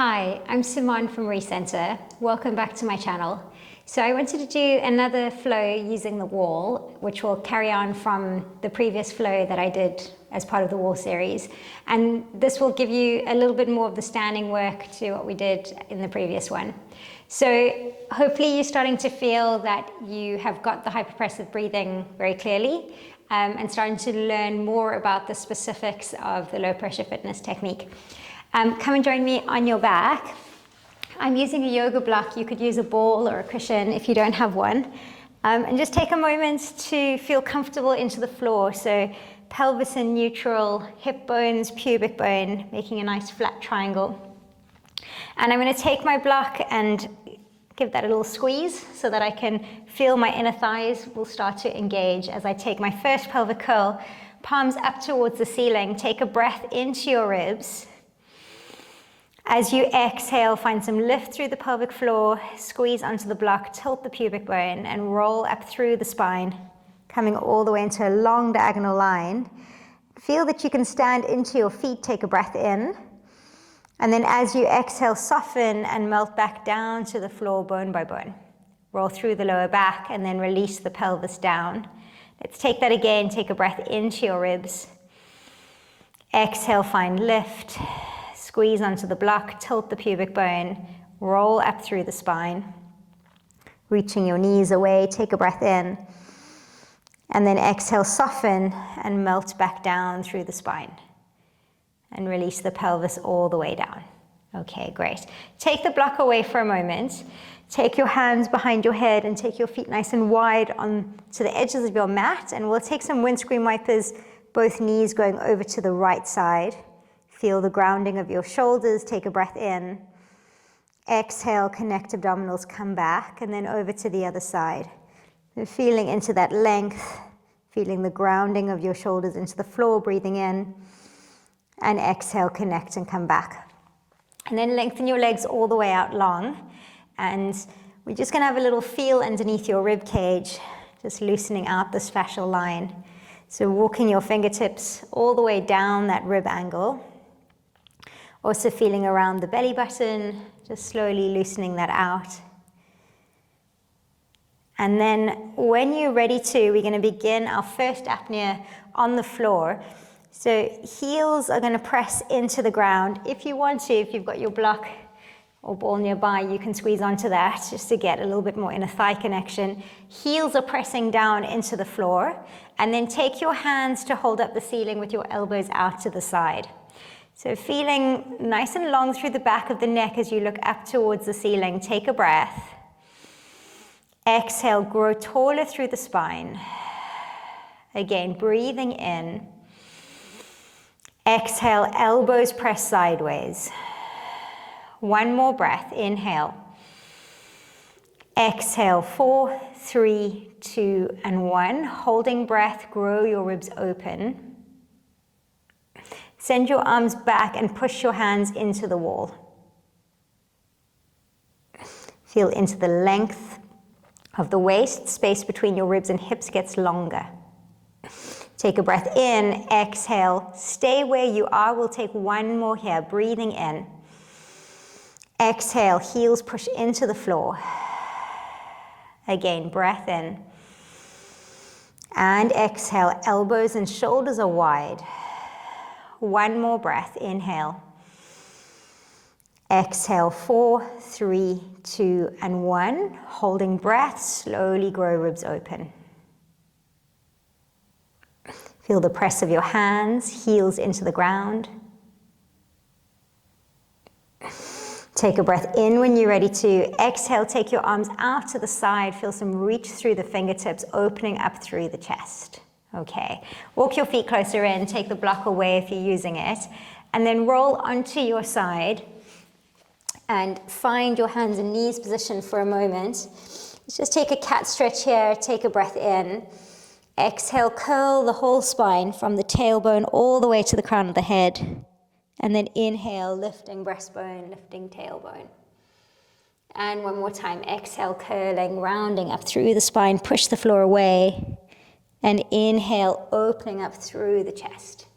Hi, I'm Simone from Recenter. Welcome back to my channel. So I wanted to do another flow using the wall, which will carry on from the previous flow that I did as part of the wall series. And this will give you a little bit more of the standing work to what we did in the previous one. So hopefully you're starting to feel that you have got the hypopressive breathing very clearly and starting to learn more about the specifics of the low pressure fitness technique. Come and join me on your back. I'm using a yoga block. You could use a ball or a cushion if you don't have one. And just take a moment to feel comfortable into the floor. So pelvis in neutral, hip bones, pubic bone, making a nice flat triangle. And I'm going to take my block and give that a little squeeze so that I can feel my inner thighs will start to engage as I take my first pelvic curl, palms up towards the ceiling. Take a breath into your ribs. As you exhale, find some lift through the pelvic floor, squeeze onto the block, tilt the pubic bone, and roll up through the spine, coming all the way into a long diagonal line. Feel that you can stand into your feet, take a breath in. And then as you exhale, soften and melt back down to the floor, bone by bone. Roll through the lower back and then release the pelvis down. Let's take that again, take a breath into your ribs. Exhale, find lift. Squeeze onto the block, tilt the pubic bone, roll up through the spine. Reaching your knees away, take a breath in. And then exhale, soften and melt back down through the spine. And release the pelvis all the way down. Okay, great. Take the block away for a moment. Take your hands behind your head and take your feet nice and wide onto the edges of your mat. And we'll take some windscreen wipers, both knees going over to the right side. Feel the grounding of your shoulders, take a breath in. Exhale, connect abdominals, come back, and then over to the other side. And feeling into that length, feeling the grounding of your shoulders into the floor, breathing in. And exhale, connect and come back. And then lengthen your legs all the way out long. And we're just gonna have a little feel underneath your rib cage, just loosening out this fascial line. So walking your fingertips all the way down that rib angle. Also feeling around the belly button, just slowly loosening that out. And then when you're ready to, we're going to begin our first apnea on the floor. So heels are going to press into the ground. If you want to, if you've got your block or ball nearby, you can squeeze onto that just to get a little bit more inner thigh connection. Heels are pressing down into the floor. And then take your hands to hold up the ceiling with your elbows out to the side. So feeling nice and long through the back of the neck as you look up towards the ceiling. Take a breath. Exhale, grow taller through the spine. Again, breathing in. Exhale, elbows press sideways. One more breath, inhale. Exhale, 4, 3, 2, and 1. Holding breath, grow your ribs open. Send your arms back and push your hands into the wall. Feel into the length of the waist. Space between your ribs and hips gets longer. Take a breath in, exhale. Stay where you are. We'll take one more here. Breathing in. Exhale, heels push into the floor. Again, breath in. And exhale, elbows and shoulders are wide. One more breath, inhale. Exhale, 4, 3, 2, and 1. Holding breath, slowly grow ribs open. Feel the press of your hands, heels into the ground. Take a breath in when you're ready to. Exhale, take your arms out to the side. Feel some reach through the fingertips, opening up through the chest. Okay, walk your feet closer in, take the block away if you're using it, and then roll onto your side and find your hands and knees position for a moment. Let's just take a cat stretch here, take a breath in. Exhale, curl the whole spine from the tailbone all the way to the crown of the head. And then inhale, lifting breastbone, lifting tailbone. And one more time, exhale, curling, rounding up through the spine, push the floor away. And inhale, opening up through the chest.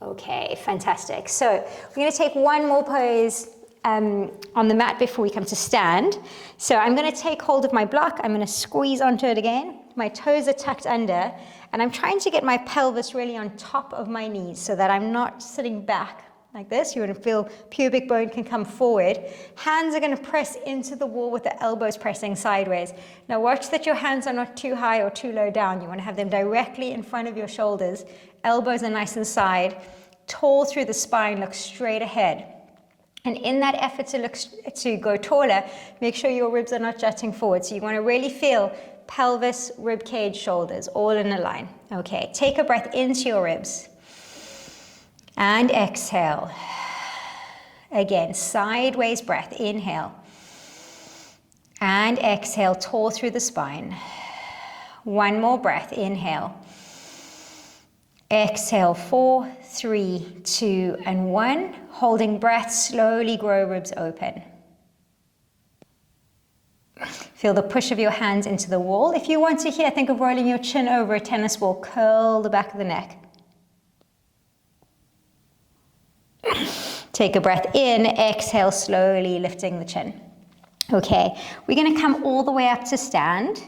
Okay, fantastic. So we're going to take one more pose on the mat before we come to stand. So I'm going to take hold of my block. I'm going to squeeze onto it again. My toes are tucked under, and I'm trying to get my pelvis really on top of my knees so that I'm not sitting back like this. You're going to feel pubic bone can come forward. Hands are going to press into the wall with the elbows pressing sideways. Now watch that your hands are not too high or too low down. You want to have them directly in front of your shoulders. Elbows are nice and side. Tall through the spine, look straight ahead. And in that effort to go taller, make sure your ribs are not jutting forward. So you want to really feel pelvis, rib cage, shoulders, all in a line. Okay, take a breath into your ribs. And exhale. Again, sideways breath, inhale. And exhale, tall through the spine. One more breath, inhale. Exhale, 4, 3, 2, and 1. Holding breath, slowly grow ribs open. Feel the push of your hands into the wall. If you want to here, think of rolling your chin over a tennis ball. Curl the back of the neck. Take a breath in, exhale, slowly lifting the chin. Okay, we're going to come all the way up to stand.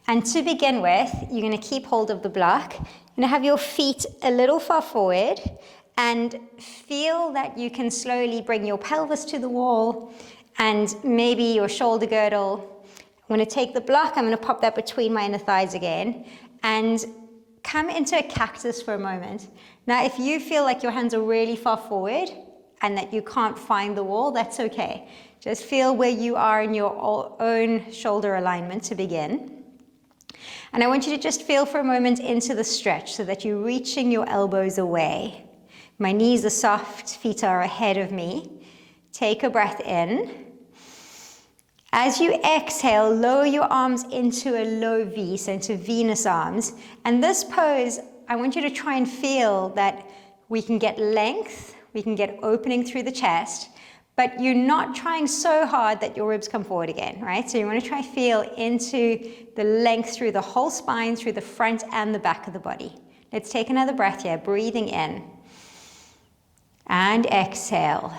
And to begin with, you're going to keep hold of the block. You're going to have your feet a little far forward and feel that you can slowly bring your pelvis to the wall and maybe your shoulder girdle. I'm going to take the block, I'm going to pop that between my inner thighs again and come into a cactus for a moment. Now, if you feel like your hands are really far forward and that you can't find the wall, that's okay. Just feel where you are in your own shoulder alignment to begin. And I want you to just feel for a moment into the stretch so that you're reaching your elbows away. My knees are soft, feet are ahead of me. Take a breath in. As you exhale, lower your arms into a low V, so into Venus arms. And this pose, I want you to try and feel that we can get length, we can get opening through the chest, but you're not trying so hard that your ribs come forward again, right? So you want to try feel into the length through the whole spine, through the front and the back of the body. Let's take another breath here, breathing in. And exhale.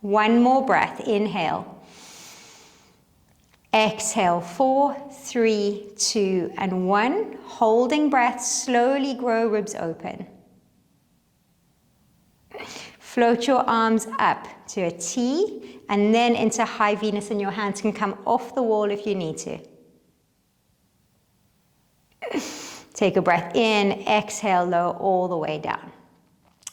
One more breath, inhale. Exhale, 4, 3, 2, and 1. Holding breath, slowly grow ribs open. Float your arms up to a T and then into high Venus, and your hands can come off the wall if you need to. Take a breath in, exhale, lower all the way down.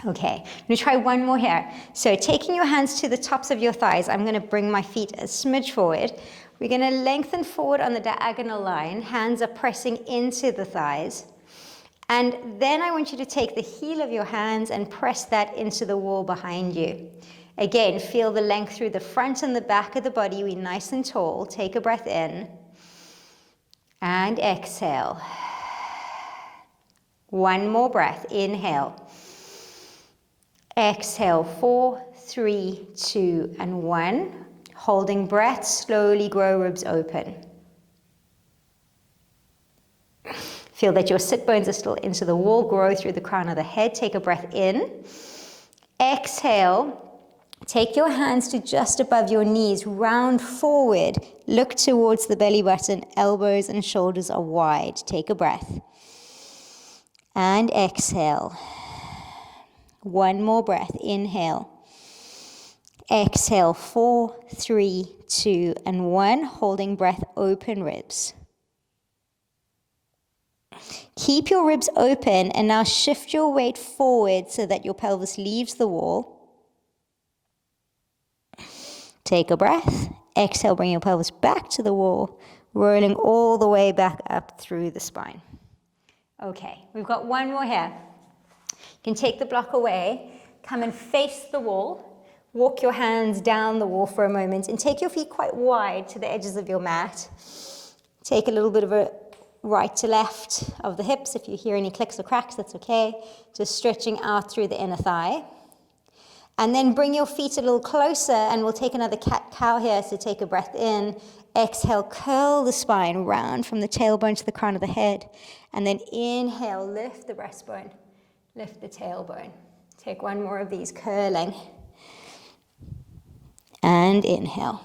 Okay, I'm going to try one more here. So taking your hands to the tops of your thighs, I'm going to bring my feet a smidge forward. We're going to lengthen forward on the diagonal line. Hands are pressing into the thighs. And then I want you to take the heel of your hands and press that into the wall behind you. Again, feel the length through the front and the back of the body. We're nice and tall. Take a breath in. And exhale. One more breath. Inhale. Exhale, 4, 3, 2, and 1. Holding breath, slowly grow ribs open. Feel that your sit bones are still into the wall. Grow through the crown of the head. Take a breath in. Exhale. Take your hands to just above your knees. Round forward. Look towards the belly button. Elbows and shoulders are wide. Take a breath. And exhale. One more breath. Inhale. Exhale, 4, 3, 2, and 1. Holding breath, open ribs. Keep your ribs open and now shift your weight forward so that your pelvis leaves the wall. Take a breath. Exhale, bring your pelvis back to the wall, rolling all the way back up through the spine. Okay, we've got one more here. You can take the block away, come and face the wall. Walk your hands down the wall for a moment and take your feet quite wide to the edges of your mat. Take a little bit of a right to left of the hips. If you hear any clicks or cracks, that's okay. Just stretching out through the inner thigh. And then bring your feet a little closer and we'll take another cat-cow here. So take a breath in. Exhale, curl the spine round from the tailbone to the crown of the head. And then inhale, lift the breastbone, lift the tailbone. Take one more of these, curling. And inhale.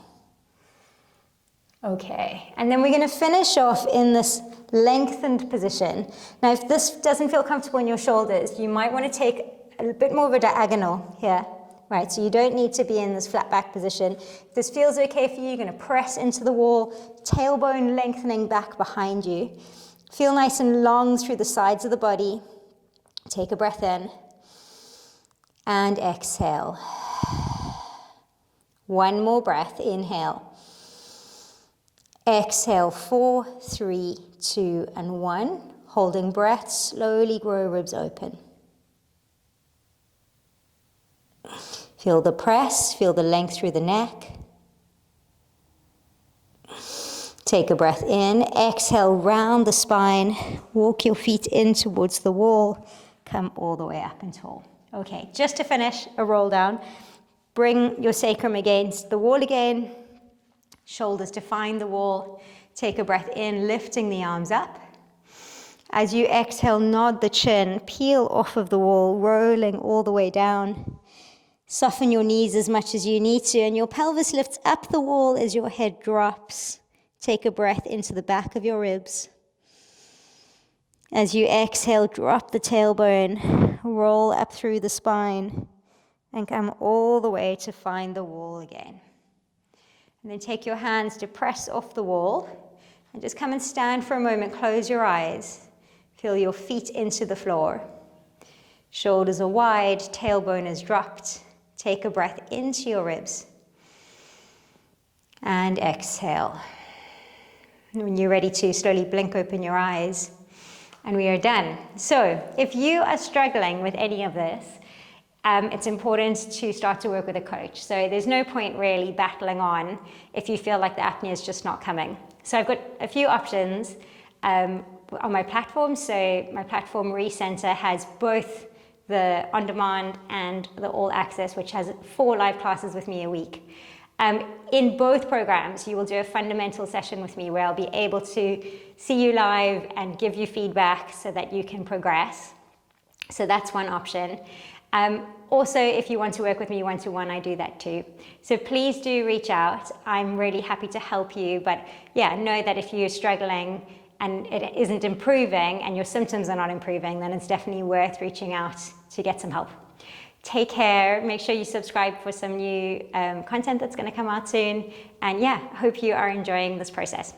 Okay, and then we're going to finish off in this lengthened position. Now, if this doesn't feel comfortable in your shoulders, you might want to take a bit more of a diagonal here, right? So you don't need to be in this flat back position. If this feels okay for you, you're going to press into the wall, tailbone lengthening back behind you. Feel nice and long through the sides of the body. Take a breath in and exhale. One more breath, inhale. Exhale, 4, 3, 2, and 1. Holding breath, slowly grow ribs open. Feel the press, feel the length through the neck. Take a breath in, exhale, round the spine. Walk your feet in towards the wall. Come all the way up and tall. Okay, just to finish, a roll down. Bring your sacrum against the wall again. Shoulders to find the wall. Take a breath in, lifting the arms up. As you exhale, nod the chin, peel off of the wall, rolling all the way down. Soften your knees as much as you need to, and your pelvis lifts up the wall as your head drops. Take a breath into the back of your ribs. As you exhale, drop the tailbone, roll up through the spine, and come all the way to find the wall again. And then take your hands to press off the wall and just come and stand for a moment. Close your eyes. Feel your feet into the floor. Shoulders are wide, tailbone is dropped. Take a breath into your ribs. And exhale. And when you're ready to, slowly blink open your eyes. And we are done. So if you are struggling with any of this, it's important to start to work with a coach. So there's no point really battling on if you feel like the apnea is just not coming. So I've got a few options on my platform. So my platform Recenter has both the on-demand and the all-access, which has 4 live classes with me a week. In both programs, you will do a fundamental session with me where I'll be able to see you live and give you feedback so that you can progress. So that's one option. Also, if you want to work with me one-to-one, I do that too. So please do reach out. I'm really happy to help you. But yeah, know that if you're struggling and it isn't improving and your symptoms are not improving, then it's definitely worth reaching out to get some help. Take care. Make sure you subscribe for some new content that's going to come out soon. And yeah, hope you are enjoying this process.